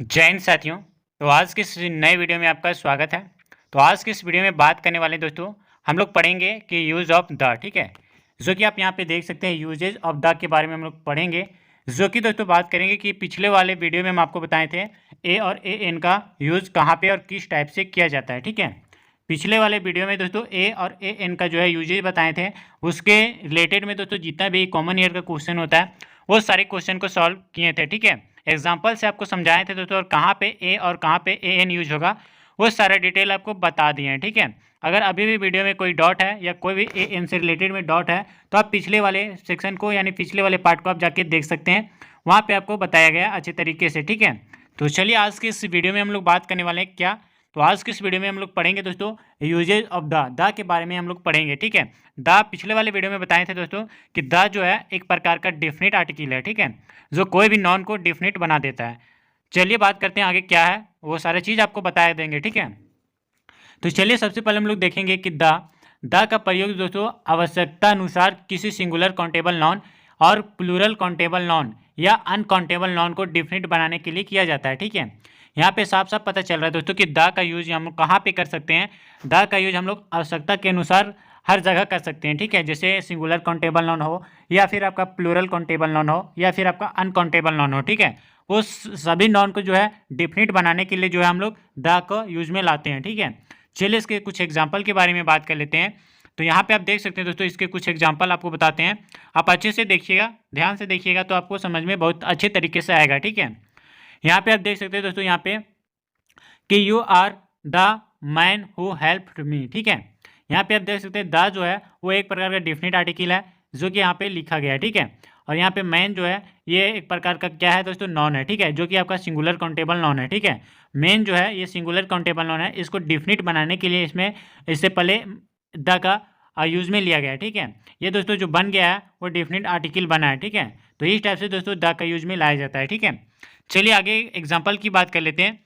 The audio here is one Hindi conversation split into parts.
जय हिंद साथियों। तो आज के इस नए वीडियो में आपका स्वागत है। तो आज के इस वीडियो में बात करने वाले दोस्तों हम लोग पढ़ेंगे कि यूज़ ऑफ द, ठीक है, जो कि आप यहाँ पे देख सकते हैं यूजेज ऑफ द के बारे में हम लोग पढ़ेंगे। जो कि दोस्तों बात करेंगे कि पिछले वाले वीडियो में हम आपको बताए थे ए और ए एन का यूज़ कहाँ पे और किस टाइप से किया जाता है, ठीक है। पिछले वाले वीडियो में दोस्तों ए और ए एन का जो है यूजेज बताए थे, उसके रिलेटेड में दोस्तों जितना भी कॉमन ईयर का क्वेश्चन होता है वो सारे क्वेश्चन को सॉल्व किए थे, ठीक है। एग्जाम्पल से आपको समझाए थे दोस्तों, और कहाँ पे ए और कहाँ पे ए एन यूज होगा वो सारा डिटेल आपको बता दिए हैं, ठीक है। अगर अभी भी वीडियो में कोई डॉट है या कोई भी ए एन से रिलेटेड में डॉट है तो आप पिछले वाले सेक्शन को यानी पिछले वाले पार्ट को आप जाके देख सकते हैं, वहाँ पे आपको बताया गया अच्छे तरीके से, ठीक है। तो चलिए आज के इस वीडियो में हम लोग बात करने वाले हैं क्या, तो आज के इस वीडियो में हम लोग पढ़ेंगे दोस्तों यूजेज ऑफ द के बारे में हम लोग पढ़ेंगे, ठीक है। द पिछले वाले वीडियो में बताए थे दोस्तों कि द जो है एक प्रकार का डेफिनेट आर्टिकल है, ठीक है, जो कोई भी नॉन को डेफिनेट बना देता है। चलिए बात करते हैं आगे क्या है, वो सारे चीज़ आपको बताया देंगे, ठीक है। तो चलिए सबसे पहले हम लोग देखेंगे कि द का प्रयोग दोस्तों आवश्यकता अनुसार किसी सिंगुलर काउंटेबल नॉन और प्लूरल काउंटेबल नॉन या अनकाउंटेबल नॉन को डेफिनेट बनाने के लिए किया जाता है, ठीक है। यहाँ पे साफ साफ पता चल रहा है दोस्तों कि द का यूज हम लोग कहाँ पे कर सकते हैं। द का यूज हम लोग आवश्यकता के अनुसार हर जगह कर सकते हैं, ठीक है। जैसे सिंगुलर काउंटेबल नॉन हो या फिर आपका प्लूरल काउंटेबल नॉन हो या फिर आपका अनकाउंटेबल नॉन हो, ठीक है। उस सभी नॉन को जो है डेफिनेट बनाने के लिए जो है हम लोग द को यूज में लाते हैं, ठीक है। चलिए इसके कुछ एग्जाम्पल के बारे में बात कर लेते हैं। तो यहाँ पे आप देख सकते हैं दोस्तों, इसके कुछ एग्जाम्पल आपको बताते हैं। आप अच्छे से देखिएगा, ध्यान से देखिएगा तो आपको समझ में बहुत अच्छे तरीके से आएगा, ठीक है। यहाँ पे आप देख सकते हैं दोस्तों, यहाँ पे कि you are the man who helped me, ठीक है। यहाँ पे आप देख सकते हैं द जो है वो एक प्रकार का डेफिनेट आर्टिकल है जो कि यहाँ पे लिखा गया है, ठीक है। और यहाँ पे मैन जो है ये एक प्रकार का क्या है दोस्तों, नॉन है, ठीक है, जो कि आपका सिंगुलर काउंटेबल नॉन है, ठीक है। मेन जो है ये सिंगुलर काउंटेबल नॉन है, इसको डेफिनेट बनाने के लिए इसमें इससे पहले द का यूज में लिया गया है, ठीक है। ये दोस्तों जो बन गया है वो डेफिनेट आर्टिकल बना है, ठीक है। तो इस टाइप से दोस्तों द का यूज में लाया जाता है, ठीक है। चलिए आगे एग्जाम्पल की बात कर लेते हैं।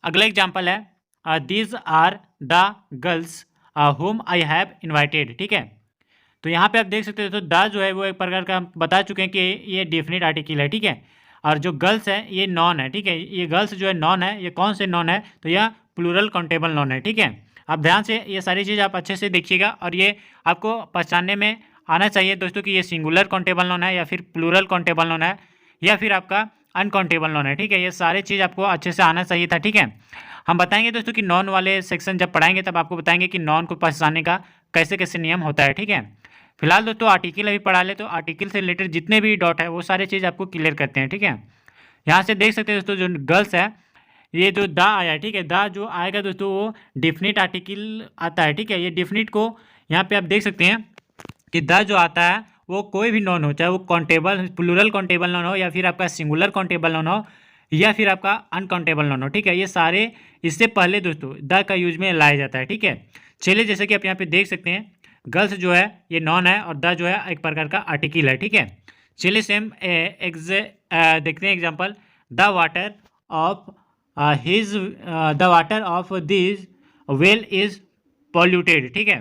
अगला एग्जाम्पल है these are the girls whom I have invited, ठीक है। तो यहाँ पे आप देख सकते हो तो द जो है वो एक प्रकार का हम बता चुके हैं कि ये डेफिनेट आर्टिकल है, ठीक है। और जो गर्ल्स है ये नॉन है, ठीक है। ये गर्ल्स जो है नॉन है, ये कौन से नॉन है, तो यह प्लूरल काउंटेबल नॉन है, ठीक है। आप ध्यान से ये सारी चीज़ आप अच्छे से देखिएगा और ये आपको पहचानने में आना चाहिए दोस्तों कि ये सिंगुलर काउंटेबल नॉन है या फिर प्लूरल काउंटेबल नॉन है या फिर आपका अनकाउंटेबल नॉन है, ठीक है। ये सारे चीज़ आपको अच्छे से आना चाहिए था, ठीक है। हम बताएंगे दोस्तों कि नॉन वाले सेक्शन जब पढ़ाएंगे तब आपको बताएंगे कि नॉन को पहचानने का कैसे कैसे नियम होता है, ठीक है। फिलहाल दोस्तों आर्टिकल अभी पढ़ा ले, तो आर्टिकल से रिलेटेड जितने भी डॉट है वो सारे चीज़ आपको क्लियर करते हैं, ठीक है। यहाँ से देख सकते हैं दोस्तों जो गर्ल्स है ये जो द आया है, ठीक है, द जो आएगा दोस्तों वो डेफिनेट आर्टिकल आता है, ठीक है। ये डेफिनेट को यहाँ पे आप देख सकते हैं कि द जो आता है वो कोई भी नॉन हो, चाहे वो काउंटेबल प्लूरल काउंटेबल नॉन हो या फिर आपका सिंगुलर काउंटेबल नॉन हो या फिर आपका अनकाउंटेबल नॉन हो, ठीक है। ये सारे इससे पहले दोस्तों द का यूज में लाया जाता है, ठीक है। चलिए जैसे कि आप यहाँ पे देख सकते हैं गर्ल्स जो है ये नॉन है और द जो है एक प्रकार का आर्टिकल है, ठीक है। चलिए सेम देखते हैं example, the water of his the water of this well is polluted, ठीक है।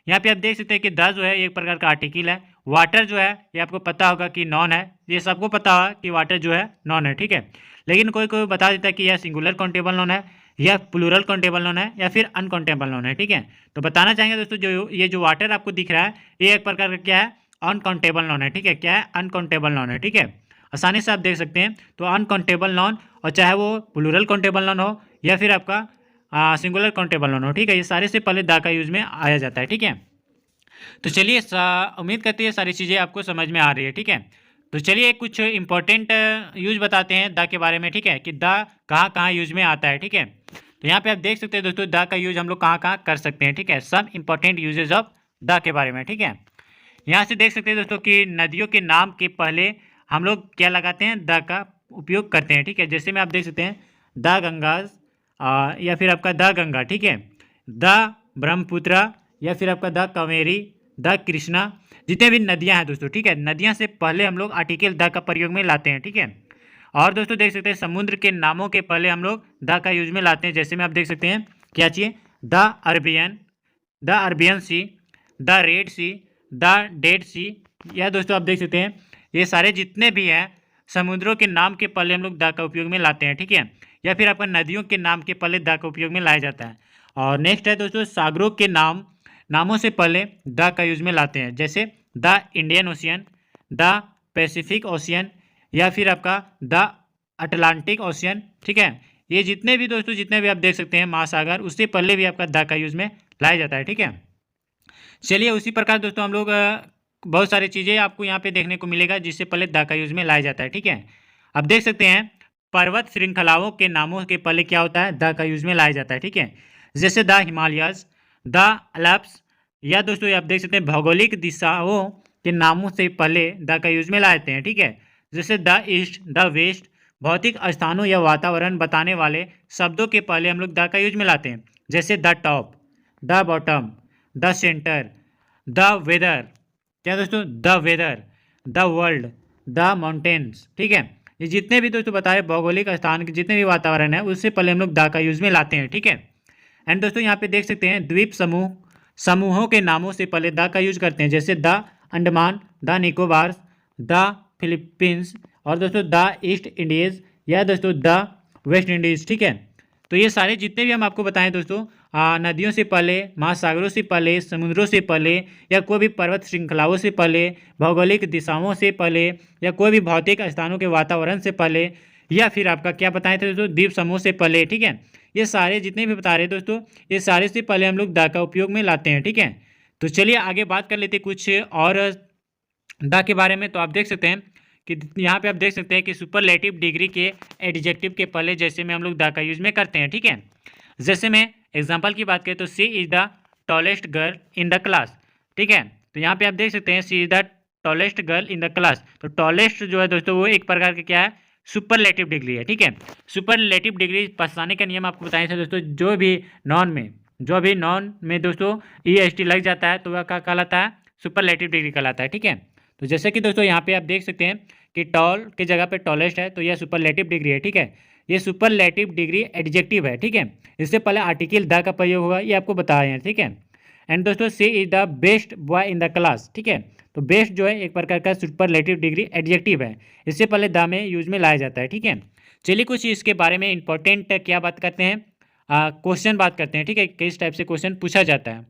यहाँ पे आप देख सकते हैं कि द जो है एक प्रकार का आर्टिकल है, वाटर जो है ये आपको पता होगा कि नॉन है, ये सबको पता होगा कि वाटर जो है नॉन है, ठीक है। लेकिन कोई कोई बता देता है कि यह सिंगुलर काउंटेबल नॉन है या प्लूरल काउंटेबल नॉन है या फिर अनकाउंटेबल नॉन है, ठीक है। तो बताना चाहेंगे दोस्तों जो ये जो वाटर आपको दिख रहा है ये एक प्रकार का क्या है, अनकाउंटेबल नॉन है, ठीक है। क्या है, अनकाउंटेबल नॉन है, ठीक है। आसानी से आप देख सकते हैं तो अनकाउंटेबल नॉन, और चाहे वो प्लूरल काउंटेबल नॉन हो या फिर आपका सिंगुलर काउंटेबल नॉन हो, ठीक है, ये सारे से पहले द का यूज में आया जाता है, ठीक है। तो चलिए उम्मीद करते हैं सारी चीज़ें आपको समझ में आ रही है, ठीक है। तो चलिए कुछ इंपॉर्टेंट यूज बताते हैं द के बारे में, ठीक है, कि द कहाँ कहाँ यूज में आता है, ठीक है। तो यहाँ पे आप देख सकते हैं दोस्तों द का यूज हम लोग कहाँ कहाँ कर सकते हैं, ठीक है। सब इंपॉर्टेंट यूजेज ऑफ द के बारे में, ठीक है। यहाँ से देख सकते हैं दोस्तों कि नदियों के नाम के पहले हम लोग क्या लगाते हैं, द का उपयोग करते हैं, ठीक है। जैसे में आप देख सकते हैं द गंगाज या फिर आपका द गंगा, ठीक है, द ब्रह्मपुत्र या फिर आपका द कावेरी, द कृष्णा, जितने भी नदियां हैं दोस्तों, ठीक है, नदियां से पहले हम लोग आर्टिकल द का प्रयोग में लाते हैं, ठीक है। और दोस्तों देख सकते हैं समुद्र के नामों के पहले हम लोग द का यूज में लाते हैं। जैसे में आप देख सकते हैं क्या चाहिए, the Arabian Sea, the Red Sea, the Dead Sea, या दोस्तों आप देख सकते हैं ये सारे जितने भी हैं समुद्रों के नाम के पहले हम लोग द का उपयोग में लाते हैं, ठीक है। या फिर आपका नदियों के नाम के पहले द का उपयोग में लाया जाता है। और नेक्स्ट है दोस्तों, सागरों के नामों से पहले द का यूज में लाते हैं, जैसे the Indian ocean, the Pacific ocean, या फिर आपका द अटलांटिक ओशियन, ठीक है। ये जितने भी दोस्तों, जितने भी आप देख सकते हैं महासागर, उससे पहले भी आपका द का यूज में लाया जाता है, ठीक है। चलिए उसी प्रकार दोस्तों हम लोग बहुत सारी चीज़ें आपको यहाँ पे देखने को मिलेगा जिससे पहले द का यूज में लाया जाता है, ठीक है। अब देख सकते हैं पर्वत श्रृंखलाओं के नामों के पहले क्या होता है, द का यूज में लाया जाता है, ठीक है। जैसे द हिमालयस, द एल्प्स, या दोस्तों आप देख सकते हैं भौगोलिक दिशाओं के नामों से पहले द का यूज में लाते हैं, ठीक है। जैसे द ईस्ट, द वेस्ट, भौतिक स्थानों या वातावरण बताने वाले शब्दों के पहले हम लोग द का यूज में लाते हैं, जैसे the top, the bottom, the centre, the weather, क्या दोस्तों, the weather, the world, the mountains, ठीक है। ये जितने भी दोस्तों बताए भौगोलिक स्थान के जितने भी वातावरण है उससे पहले हम लोग द का यूज में लाते हैं, ठीक है। एंड दोस्तों यहाँ पे देख सकते हैं द्वीप समूहों के नामों से पहले द का यूज करते हैं, जैसे the Andaman, the Nicobar, the Philippines, और दोस्तों द ईस्ट इंडीज, या दोस्तों द वेस्ट इंडीज, ठीक है। तो ये सारे जितने भी हम आपको बताएं दोस्तों, नदियों से पहले, महासागरों से पहले, समुद्रों से पहले, या कोई भी पर्वत श्रृंखलाओं से पहले, भौगोलिक दिशाओं से पहले, या कोई भी भौतिक स्थानों के वातावरण से पहले, या फिर आपका क्या बताए थे दोस्तों, द्वीप समूह से पहले, ठीक है। ये सारे जितने भी बता रहे हैं दोस्तों, ये सारे से पहले हम लोग द का उपयोग में लाते हैं, ठीक है। तो चलिए आगे बात कर लेते हैं कुछ और द के बारे में। तो आप देख सकते हैं कि यहाँ पे आप देख सकते हैं कि सुपरलेटिव डिग्री के एडजेक्टिव के पहले जैसे में हम लोग द का यूज में करते हैं, ठीक है। जैसे मैं एग्जांपल की बात करें तो she is the tallest girl in the class, ठीक है। तो यहाँ पे आप देख सकते हैं she is the tallest girl in the class. तो टॉलेस्ट जो है दोस्तों वो एक प्रकार का क्या है, सुपरलेटिव डिग्री है, ठीक है। सुपरलेटिव डिग्री पहचानने का नियम आपको बताए थे दोस्तों, जो भी नॉन में दोस्तों EST लग जाता है तो वह क्या कहलाता है, सुपरलेटिव डिग्री कहलाता है, ठीक है। तो जैसे कि दोस्तों यहाँ पे आप देख सकते हैं कि टॉल के जगह पे टॉलेस्ट है तो यह सुपरलेटिव डिग्री है, ठीक है। ये सुपरलेटिव डिग्री एडजेक्टिव है, ठीक है। इससे पहले आर्टिकल द का प्रयोग होगा, ये आपको बताया है, ठीक है। एंड दोस्तों she is the best boy in the class, ठीक है। तो बेस्ट जो है एक प्रकार का सुपरलेटिव डिग्री एडजेक्टिव है, इससे पहले द में यूज में लाया जाता है, ठीक है। चलिए कुछ इसके बारे में इंपॉर्टेंट क्या बात करते हैं, क्वेश्चन बात करते हैं, ठीक है, किस टाइप से क्वेश्चन पूछा जाता है।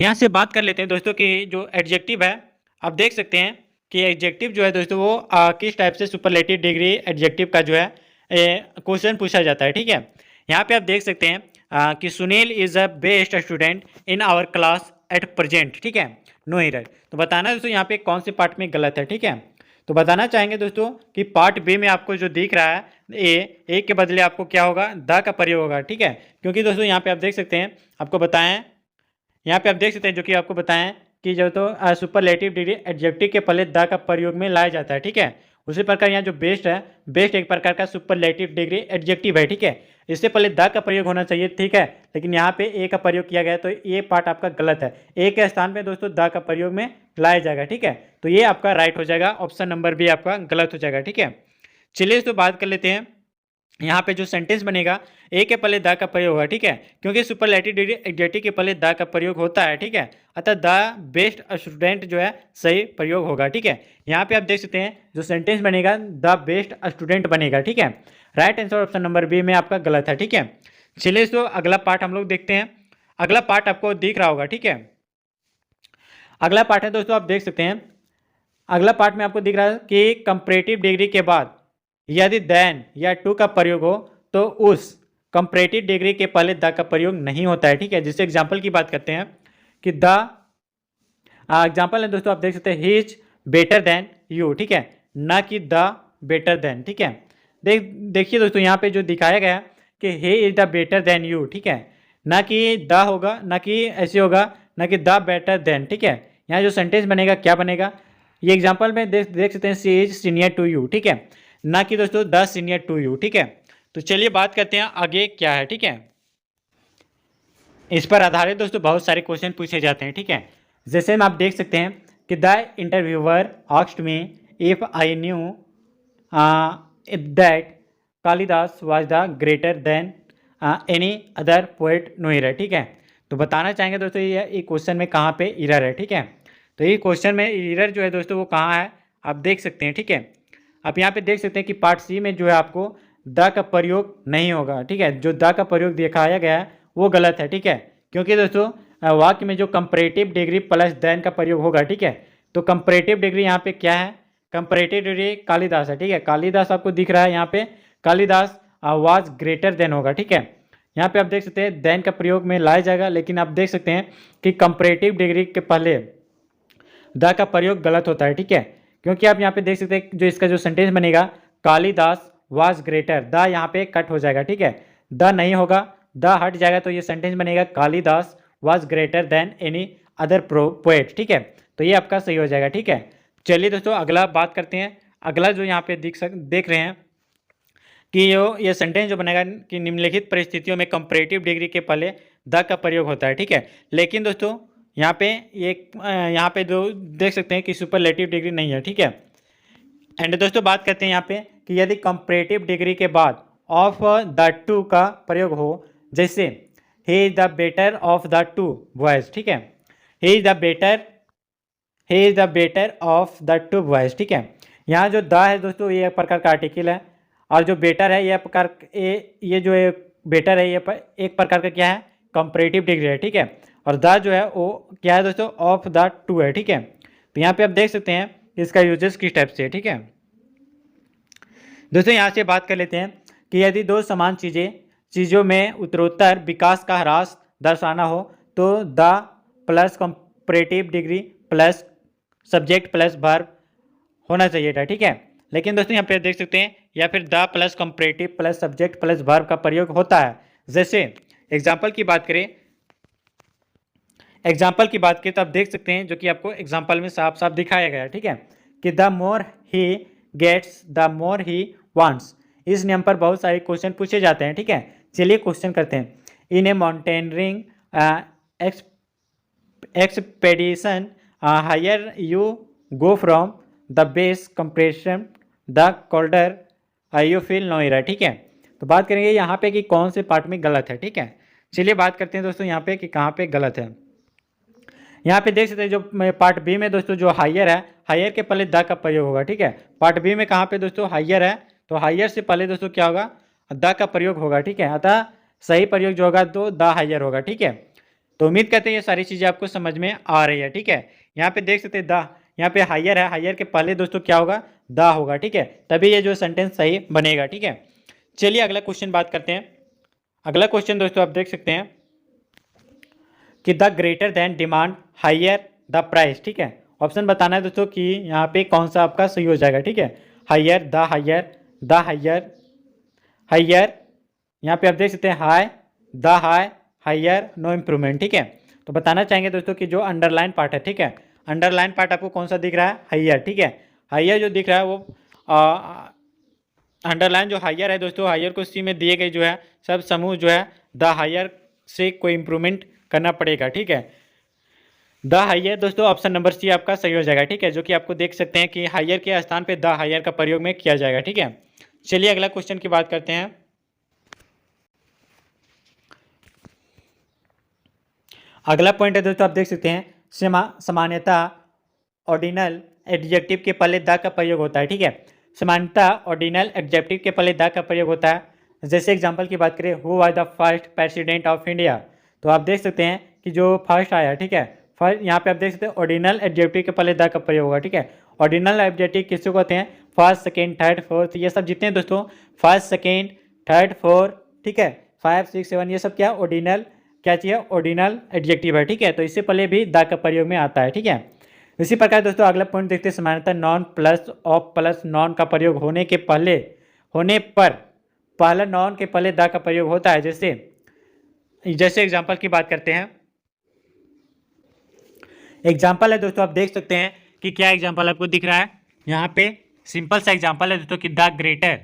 यहाँ से बात कर लेते हैं दोस्तों कि जो एडजेक्टिव है, आप देख सकते हैं कि एडजेक्टिव जो है दोस्तों वो किस टाइप से सुपरलेटिव डिग्री एडजेक्टिव का जो है क्वेश्चन पूछा जाता है, ठीक है। यहाँ पे आप देख सकते हैं कि Sunil is a best student in our class at present, ठीक है, नो एरर। तो बताना दोस्तों यहाँ पे कौन से पार्ट में गलत है, ठीक है। तो बताना चाहेंगे दोस्तों कि पार्ट बी में आपको जो दिख रहा है ए के बदले आपको क्या होगा, द का प्रयोग होगा, ठीक है। क्योंकि दोस्तों यहाँ पे आप देख सकते हैं, आपको बताएं, यहाँ पे आप देख सकते हैं जो कि आपको बताएं कि जो तो सुपरलेटिव डिग्री एडजेक्टिव के पहले द का प्रयोग में लाया जाता है, ठीक है। उसी प्रकार यहाँ जो बेस्ट है, बेस्ट एक प्रकार का सुपरलेटिव डिग्री एडजेक्टिव है, ठीक है। इससे पहले द का प्रयोग होना चाहिए, ठीक है, लेकिन यहाँ पे ए का प्रयोग किया गया तो ये पार्ट आपका गलत है। ए के स्थान पे दोस्तों द का प्रयोग में लाया जाएगा, ठीक है। तो ये आपका राइट हो जाएगा, ऑप्शन नंबर बी आपका गलत हो जाएगा, ठीक है। चलिए तो बात कर लेते हैं, यहाँ पे जो सेंटेंस बनेगा ए के पहले द का प्रयोग होगा, ठीक है, क्योंकि सुपरलेटिव डिग्री एडजेक्टिव के पहले द का प्रयोग होता है, ठीक है। अतः द बेस्ट स्टूडेंट जो है सही प्रयोग होगा, ठीक है। यहाँ पे आप देख सकते हैं जो सेंटेंस बनेगा द बेस्ट स्टूडेंट बनेगा, ठीक है। Right answer option number B में आपका गलत है, ठीक है। चलिए तो अगला पार्ट हम लोग देखते हैं। अगला पार्ट आपको दिख रहा होगा, ठीक है। अगला पार्ट है दोस्तों, आप देख सकते हैं अगला पार्ट में आपको दिख रहा है कि कंपैरेटिव डिग्री के बाद यदि देन या टू का प्रयोग हो तो उस कंपैरेटिव डिग्री के पहले द का प्रयोग नहीं होता है, ठीक है। जैसे एग्जांपल की बात करते हैं कि द एग्जांपल है दोस्तों, आप देख सकते हैं he is better than you, ठीक है, ना कि द बेटर देन, ठीक है। देखिए दोस्तों यहाँ पे जो दिखाया गया कि he is the better than you, ठीक है, ना कि द होगा, ना कि ऐसे होगा, ना कि द बेटर देन, ठीक है। यहाँ जो सेंटेंस बनेगा क्या बनेगा, ये एग्जाम्पल में देख सकते हैं सी इज सीनियर टू यू, ठीक है, ना कि दोस्तों द सीनियर टू यू, ठीक है। तो चलिए बात करते हैं आगे क्या है, ठीक है। इस पर आधारित दोस्तों बहुत सारे क्वेश्चन पूछे जाते हैं, ठीक है। जैसे हम आप देख सकते हैं कि the interviewer asked me if I knew that Kalidas was the greater than any other poet no error, ठीक है। तो बताना चाहेंगे दोस्तों ये क्वेश्चन में कहाँ पे एरर है, ठीक है। तो ये क्वेश्चन में एरर जो है दोस्तों वो कहाँ है आप देख सकते हैं, ठीक है। आप यहाँ पे देख सकते हैं कि पार्ट सी में जो है आपको द का प्रयोग नहीं होगा, ठीक है। जो द का प्रयोग दिखाया गया है वो गलत है, ठीक है। क्योंकि दोस्तों वाक्य में जो कंपैरेटिव डिग्री प्लस देन का प्रयोग होगा, ठीक है। तो कंपैरेटिव डिग्री यहाँ पे क्या है, कंपैरेटिव डिग्री कालिदास है, ठीक है। कालिदास आपको दिख रहा है यहाँ पे, कालिदास वाज ग्रेटर देन होगा, ठीक है। यहाँ पे आप देख सकते हैं देन का प्रयोग में लाया जाएगा, लेकिन आप देख सकते हैं कि कंपैरेटिव डिग्री के पहले द का प्रयोग गलत होता है, ठीक है। क्योंकि आप यहाँ पे देख सकते हैं जो इसका जो सेंटेंस बनेगा कालिदास वाज ग्रेटर, द यहाँ पे कट हो जाएगा, ठीक है। द नहीं होगा, द हट जाएगा, तो ये सेंटेंस बनेगा Kalidas was greater than any other poet, ठीक है। तो ये आपका सही हो जाएगा, ठीक है। चलिए दोस्तों अगला बात करते हैं। अगला जो यहाँ पे देख रहे हैं कि ये सेंटेंस जो बनेगा कि निम्नलिखित परिस्थितियों में कंपैरेटिव डिग्री के पहले द का प्रयोग होता है, ठीक है। लेकिन दोस्तों यहाँ पे जो देख सकते हैं कि सुपरलेटिव डिग्री नहीं है, ठीक है। एंड दोस्तों बात करते हैं यहाँ पे कि यदि कंपैरेटिव डिग्री के बाद ऑफ द टू का प्रयोग हो, जैसे he is the better of the two boys, ठीक है। He is the better of the two boys, ठीक है। यहाँ जो द है दोस्तों ये एक प्रकार का आर्टिकल है, और जो बेटर है ये जो बेटर है ये एक प्रकार का क्या है, कंपैरेटिव डिग्री है, ठीक है। और द जो है वो क्या है दोस्तों, ऑफ द टू है, ठीक है। तो यहाँ पे आप देख सकते हैं इसका यूजेस किस टाइप से है, ठीक है। दोस्तों यहाँ से बात कर लेते हैं कि यदि दो समान चीज़ों में उत्तरोत्तर विकास का ह्रास दर्शाना हो तो the plus comparative degree plus subject plus verb होना चाहिए था, ठीक है। लेकिन दोस्तों यहाँ पे देख सकते हैं या फिर the plus comparative plus subject plus verb का प्रयोग होता है। जैसे एग्जाम्पल की बात करें तो आप देख सकते हैं जो कि आपको एग्जाम्पल में साफ साफ दिखाया गया है, ठीक है, कि the more he gets the more he wants. इस नियम पर बहुत सारे क्वेश्चन पूछे जाते हैं, ठीक है। चलिए क्वेश्चन करते हैं। In a mountaineering expedition higher you go from the base compression the colder you feel no era, ठीक है। तो बात करेंगे यहाँ पे कि कौन से पार्ट में गलत है, ठीक है। चलिए बात करते हैं दोस्तों यहाँ पे कि कहाँ पे गलत है। यहाँ पे देख सकते हैं जो पार्ट बी में दोस्तों जो हायर है, हायर के पहले द का प्रयोग होगा, ठीक है। पार्ट बी में कहाँ पे दोस्तों हायर है, तो हायर से पहले दोस्तों क्या होगा, द का प्रयोग होगा, ठीक है। अतः सही प्रयोग जो होगा तो द हायर होगा, ठीक है। तो उम्मीद करते हैं ये सारी चीज़ें आपको समझ में आ रही है, ठीक है। यहाँ पे देख सकते हैं द, यहाँ पे हायर है, हायर के पहले दोस्तों क्या होगा, द होगा, ठीक है। तभी ये जो सेंटेंस सही बनेगा, ठीक है। चलिए अगला क्वेश्चन बात करते हैं। अगला क्वेश्चन दोस्तों आप देख सकते हैं कि the greater than demand higher the price, ठीक है। ऑप्शन बताना है दोस्तों कि यहाँ पे कौन सा आपका सही हो जाएगा, ठीक है। हायर द हायर, यहाँ पे आप देख सकते हैं high the high higher no improvement, ठीक है। तो बताना चाहेंगे दोस्तों कि जो अंडरलाइन पार्ट है, ठीक है, अंडरलाइन पार्ट आपको कौन सा दिख रहा है, हायर, ठीक है। हायर जो दिख रहा है वो अंडरलाइन जो हायर है दोस्तों, हायर को सी में दिए गए जो है सब समूह जो है द हायर से कोई इम्प्रूवमेंट करना पड़ेगा, ठीक है। द हायर दोस्तों ऑप्शन नंबर सी आपका सही हो जाएगा, ठीक है। जो कि आपको देख सकते हैं कि हायर के स्थान पे द हायर का प्रयोग में किया जाएगा, ठीक है। चलिए अगला क्वेश्चन की बात करते हैं। अगला पॉइंट है दोस्तों आप देख सकते हैं सामान्यतः ऑर्डिनल एडजेक्टिव के पहले द का प्रयोग होता है, ठीक है। सामान्यतः ऑर्डिनल एडजेक्टिव के पहले द का प्रयोग होता है। जैसे एग्जांपल की बात करें, who was the first president of India, तो आप देख सकते हैं कि जो फर्स्ट आया, ठीक है, फर्स्ट यहाँ पे आप देख सकते हैं ऑर्डिनल एडजेक्टिव के पहले द का प्रयोग होगा, ठीक है। ऑर्डिनल एडजेक्टिव किसको कहते हैं, फर्स्ट सेकेंड थर्ड फोर्थ, ये सब जितने दोस्तों फर्स्ट सेकेंड थर्ड फोर्थ, ठीक है, 5 6 7 ये सब क्या ऑर्डिनल क्या चाहिए, ऑर्डिनल एडजेक्टिव है, ठीक है। तो इससे पहले भी द का प्रयोग में आता है, ठीक है। इसी प्रकार दोस्तों अगला पॉइंट देखते हैं, सामान्यतः non plus of plus non का प्रयोग होने पर पहला नॉन के पहले द का प्रयोग होता है। जैसे एग्जांपल की बात करते हैं। एग्जांपल है दोस्तों आप देख सकते हैं कि क्या एग्जांपल आपको दिख रहा है, यहाँ पे सिंपल सा एग्जांपल है दोस्तों कि द ग्रेटर,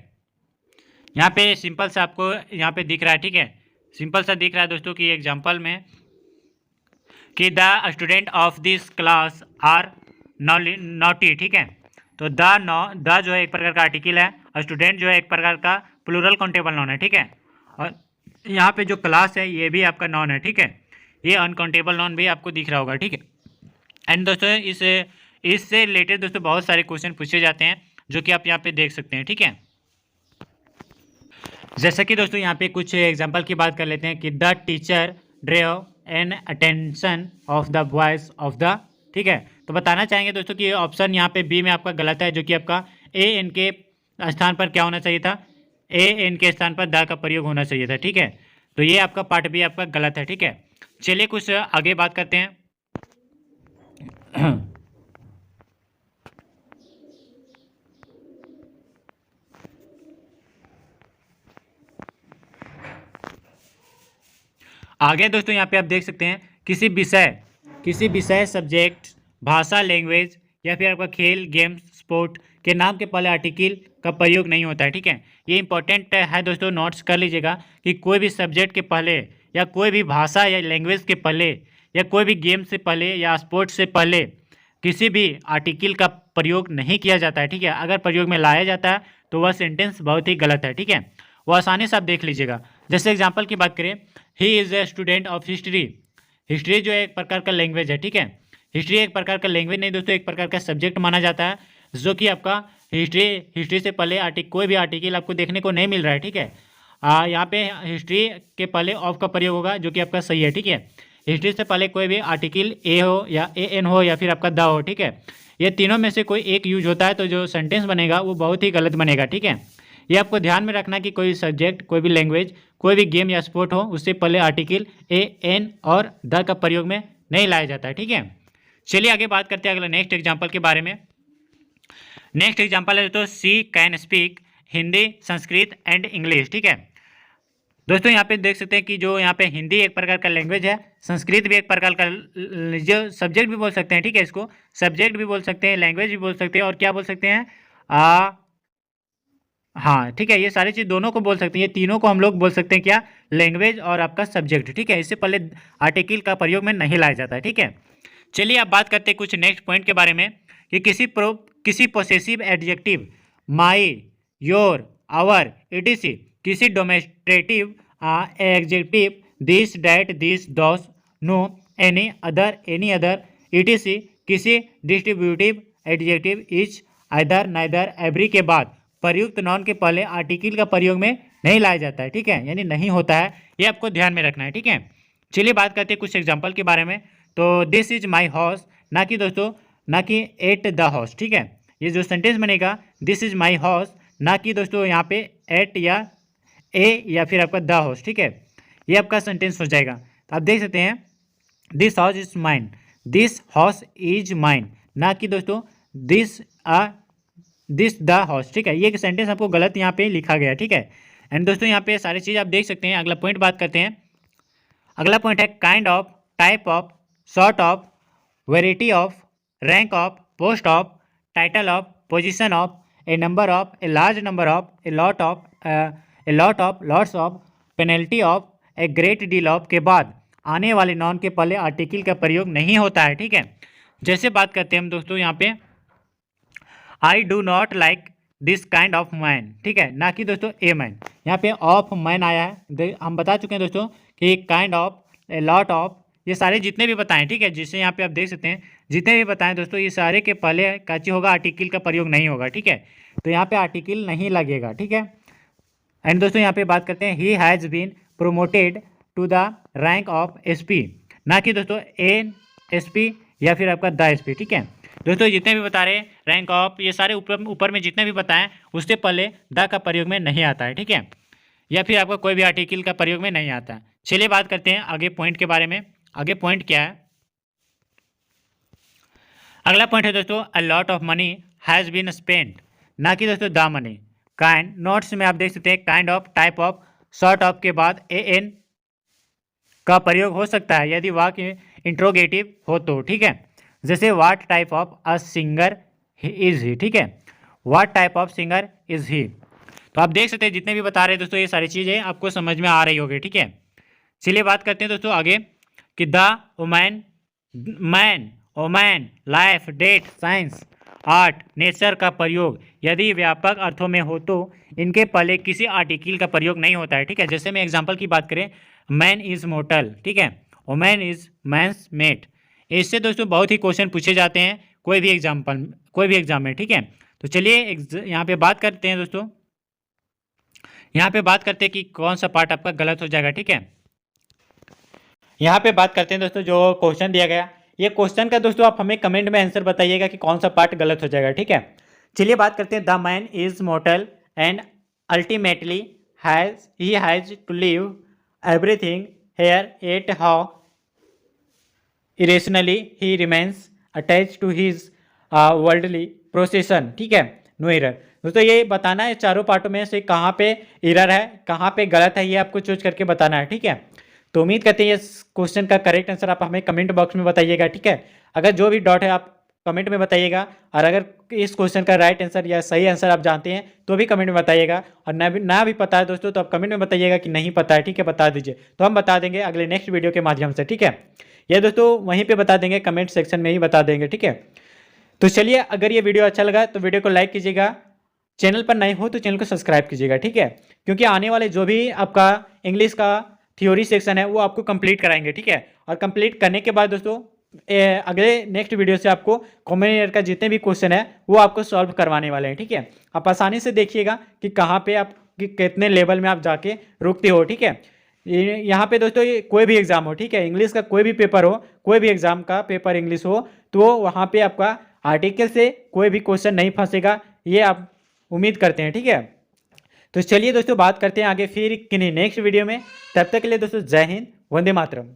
यहाँ पे सिंपल सा आपको यहाँ पे दिख रहा है, ठीक है। सिंपल सा दिख रहा है दोस्तों कि एग्जांपल में कि the student of this class are naughty, ठीक है। तो द जो है एक प्रकार का आर्टिकल है, स्टूडेंट जो है एक प्रकार का प्लूरल काउंटेबल नॉन है, ठीक है। और यहाँ पे जो क्लास है ये भी आपका नॉन है, ठीक है। ये अनकाउंटेबल नॉन भी आपको दिख रहा होगा, ठीक है। एंड दोस्तों इससे रिलेटेड दोस्तों बहुत सारे क्वेश्चन पूछे जाते हैं। जो कि आप यहाँ पे देख सकते हैं, ठीक है। जैसा कि दोस्तों यहाँ पे कुछ एग्जाम्पल की बात कर लेते हैं कि the teacher drew an attention of the voice of the, ठीक है। तो बताना चाहेंगे दोस्तों कि ऑप्शन यहाँ पे बी में आपका गलत है, जो कि आपका ए एन के स्थान पर क्या होना चाहिए था, ए एन के स्थान पर द का प्रयोग होना चाहिए था, ठीक है। तो ये आपका पार्ट बी आपका गलत है, ठीक है। चलिए कुछ आगे बात करते हैं। आगे दोस्तों यहाँ पे आप देख सकते हैं किसी विषय सब्जेक्ट, भाषा, लैंग्वेज या फिर आपका खेल, गेम, स्पोर्ट के नाम के पहले आर्टिकल का प्रयोग नहीं होता है, ठीक है। ये इंपॉर्टेंट है दोस्तों, नोट्स कर लीजिएगा कि कोई भी सब्जेक्ट के पहले या कोई भी भाषा या लैंग्वेज के पहले या कोई भी गेम से पहले या स्पोर्ट्स से पहले किसी भी आर्टिकल का प्रयोग नहीं किया जाता है, ठीक है। अगर प्रयोग में लाया जाता है तो वह सेंटेंस बहुत ही गलत है, ठीक है। वो आसानी से आप देख लीजिएगा। जैसे एग्जाम्पल की बात करें, he is a student of history. History जो है एक प्रकार का लैंग्वेज है, ठीक है। हिस्ट्री एक प्रकार का लैंग्वेज नहीं दोस्तों, एक प्रकार का सब्जेक्ट माना जाता है, जो कि आपका हिस्ट्री से पहले कोई भी आर्टिकल आपको देखने को नहीं मिल रहा है, ठीक है। यहाँ पे हिस्ट्री के पहले ऑफ का प्रयोग होगा, जो कि आपका सही है, ठीक है। हिस्ट्री से पहले कोई भी आर्टिकल ए हो या ए एन हो या फिर आपका द हो, ठीक है। ये तीनों में से कोई एक यूज होता है तो जो सेंटेंस बनेगा वो बहुत ही गलत बनेगा, ठीक है। ये आपको ध्यान में रखना कि कोई सब्जेक्ट, कोई भी लैंग्वेज, कोई भी गेम या स्पोर्ट हो, उससे पहले आर्टिकल ए एन और द का प्रयोग में नहीं लाया जाता है, ठीक है। चलिए आगे बात करते हैं अगला नेक्स्ट एग्जाम्पल के बारे में। नेक्स्ट एग्जाम्पल है तो she can speak Hindi, Sanskrit and English, ठीक है। दोस्तों यहाँ पे देख सकते हैं कि जो यहाँ पे हिंदी एक प्रकार का लैंग्वेज है, संस्कृत भी एक प्रकार का जो सब्जेक्ट भी बोल सकते हैं, ठीक है। इसको सब्जेक्ट भी बोल सकते हैं, लैंग्वेज भी बोल सकते हैं और क्या बोल सकते हैं, हाँ ठीक है, ये सारी चीज़ दोनों को बोल सकते हैं, ये तीनों को हम लोग बोल सकते हैं क्या, लैंग्वेज और आपका सब्जेक्ट, ठीक है। इससे पहले आर्टिकल का प्रयोग में नहीं लाया जाता है, ठीक है। चलिए अब बात करते हैं कुछ नेक्स्ट पॉइंट के बारे में कि किसी possessive adjective my, your, our, etc, किसी demonstrative adjective this, that, this, those, no, any other, etc, किसी distributive adjective each, either, neither, every के बाद प्रयुक्त नॉन के पहले आर्टिकल का प्रयोग में नहीं लाया जाता है, ठीक है, यानी नहीं होता है, ये आपको ध्यान में रखना है, ठीक है। चलिए बात करते हैं कुछ एग्जांपल के बारे में। तो दिस इज माय हाउस, ना कि दोस्तों ना कि एट द हाउस, ठीक है। ये जो सेंटेंस बनेगा दिस इज माय हाउस, ना कि दोस्तों यहाँ पे एट या ए या फिर आपका द हाउस, ठीक है। ये आपका सेंटेंस हो जाएगा। तो आप देख सकते हैं this house is mine, this house is mine, ना कि दोस्तों दिस द हाउस, ठीक है। ये सेंटेंस आपको गलत यहाँ पे लिखा गया, ठीक है। एंड दोस्तों यहाँ पे सारी चीज़ आप देख सकते हैं। अगला पॉइंट बात करते हैं। अगला पॉइंट है kind of, type of, sort of, variety of, rank of, post of, title of, position of, A number of, a large number of, a lot of, lots of, penalty of, a great deal of के बाद आने वाले नॉन के पहले आर्टिकल का प्रयोग नहीं होता है, ठीक है। जैसे बात करते हैं हम दोस्तों यहाँ पे I do not like this kind of man, ठीक है, ना कि दोस्तों ए मैन। यहाँ पे ऑफ मैन आया है, हम बता चुके हैं दोस्तों कि kind of, a lot of, ये सारे जितने भी बताएं, ठीक है, जिससे यहाँ पे आप देख सकते हैं जितने भी बताएं दोस्तों, ये सारे के पहले क्या चीज होगा, आर्टिकल का प्रयोग नहीं होगा, ठीक है। तो यहाँ पे आर्टिकल नहीं लगेगा, ठीक है। एंड दोस्तों यहाँ पे बात करते हैं he has been promoted to the rank of SP, ना कि दोस्तों एन एसपी या फिर आपका द एसपी, ठीक है। दोस्तों जितने भी बता रहे हैं रैंक ऑफ, ये सारे ऊपर में जितने भी बताएं उससे पहले द का प्रयोग में नहीं आता है, ठीक है, या फिर आपका कोई भी आर्टिकल का प्रयोग में नहीं आता है। चलिए बात करते हैं आगे पॉइंट के बारे में। आगे पॉइंट क्या है, अगला पॉइंट है दोस्तों a lot of money has been spent, ना कि दोस्तों द मनी। काइंड, नोट्स में आप देख सकते हैं kind of, type of, sort of के बाद ए एन का प्रयोग हो सकता है यदि वाक्य इंट्रोगेटिव हो तो, ठीक है। जैसे what type of a singer is he, ठीक है, what type of singer is he. तो आप देख सकते हैं जितने भी बता रहे हैं दोस्तों ये सारी चीज़ें आपको समझ में आ रही होगी, ठीक है। चलिए बात करते हैं दोस्तों आगे कि the woman, man, woman, life, date, science, art, nature का प्रयोग यदि व्यापक अर्थों में हो तो इनके पहले किसी आर्टिकल का प्रयोग नहीं होता है, ठीक है। जैसे मैं एग्जांपल की बात करें, मैन इज मोर्टल, ठीक है, वुमैन इज मैंस मेट। इससे दोस्तों बहुत ही क्वेश्चन पूछे जाते हैं कोई भी एग्जाम में, ठीक है। तो चलिए यहाँ पे बात करते हैं दोस्तों, यहाँ पे बात करते हैं कि कौन सा पार्ट आपका गलत हो जाएगा। ठीक है, यहाँ पे बात करते हैं दोस्तों, जो क्वेश्चन दिया गया, ये क्वेश्चन का दोस्तों आप हमें कमेंट में आंसर बताइएगा कि कौन सा पार्ट गलत हो जाएगा। ठीक है, चलिए बात करते हैं। The man is mortal and ultimately has to leave everything here yet how irrationally he remains attach to his worldly possession. ठीक है, नो एरर। दोस्तों ये बताना है चारों पार्टों में से कहाँ पे एरर है, कहाँ पे गलत है, ये आपको चूज करके बताना है। ठीक है, तो उम्मीद करते हैं इस क्वेश्चन का करेक्ट आंसर आप हमें कमेंट बॉक्स में बताइएगा। ठीक है, अगर जो भी डाउट है आप कमेंट में बताइएगा, और अगर इस क्वेश्चन का राइट आंसर या सही आंसर आप जानते हैं तो भी कमेंट में बताइएगा, और ना भी पता है दोस्तों तो आप कमेंट में बताइएगा कि नहीं पता है। ठीक है, बता दीजिए, तो हम बता देंगे अगले नेक्स्ट वीडियो के माध्यम से। ठीक है, ये दोस्तों वहीं पे बता देंगे, कमेंट सेक्शन में ही बता देंगे। ठीक है, तो चलिए, अगर ये वीडियो अच्छा लगा तो वीडियो को लाइक कीजिएगा, चैनल पर नए हो तो चैनल को सब्सक्राइब कीजिएगा। ठीक है, क्योंकि आने वाले जो भी आपका इंग्लिश का थ्योरी सेक्शन है वो आपको कंप्लीट कराएंगे। ठीक है, और कंप्लीट करने के बाद दोस्तों अगले नेक्स्ट वीडियो से आपको कॉमन ईयर का जितने भी क्वेश्चन है वो आपको सॉल्व करवाने वाले हैं। ठीक है, आप आसानी से देखिएगा कि कहाँ पे आप कितने लेवल में आप जाके रुकते हो। ठीक है, यहाँ पे दोस्तों ये कोई भी एग्जाम हो, ठीक है, इंग्लिश का कोई भी पेपर हो, कोई भी एग्जाम का पेपर इंग्लिश हो, तो वहाँ पे आपका आर्टिकल से कोई भी क्वेश्चन नहीं फंसेगा, ये आप उम्मीद करते हैं। ठीक है, तो चलिए दोस्तों बात करते हैं आगे फिर किन्हीं नेक्स्ट वीडियो में। तब तक के लिए दोस्तों जय हिंद, वंदे मातरम।